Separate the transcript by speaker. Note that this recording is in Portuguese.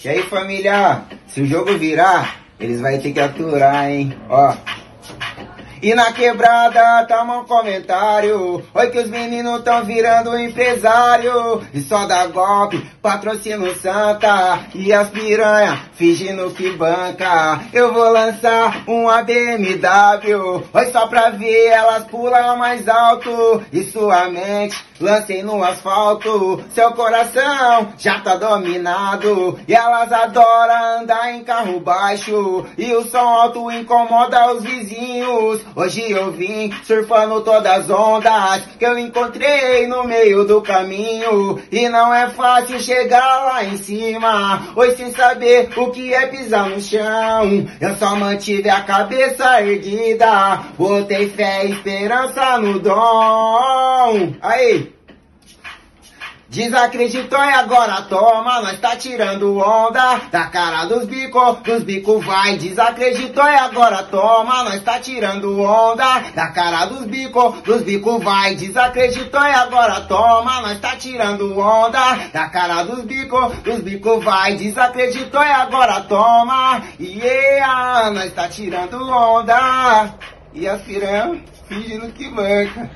Speaker 1: E aí, família, se o jogo virar, eles vão ter que aturar, hein? Ó. E na quebrada, tamo um comentário. Oi que os meninos tão virando empresário. E só dá golpe, patrocínio Santa. E as piranha, fingindo que banca. Eu vou lançar uma BMW. Oi só pra ver elas pular mais alto. E sua mente, lancei no asfalto. Seu coração já tá dominado. E elas adoram andar em carro baixo. E o som alto incomoda os vizinhos. Hoje eu vim surfando todas as ondas que eu encontrei no meio do caminho. E não é fácil chegar lá em cima, hoje sem saber o que é pisar no chão. Eu só mantive a cabeça erguida, botei fé e esperança no dom. Aí! Desacreditou e agora toma, nós tá tirando onda da cara dos bico vai. Desacreditou e agora toma, nós tá tirando onda da cara dos bico vai. Desacreditou e agora toma, nós tá tirando onda da cara dos bico vai. Desacreditou e agora toma, yeah, nós tá tirando onda. E as piranha fingindo que banca.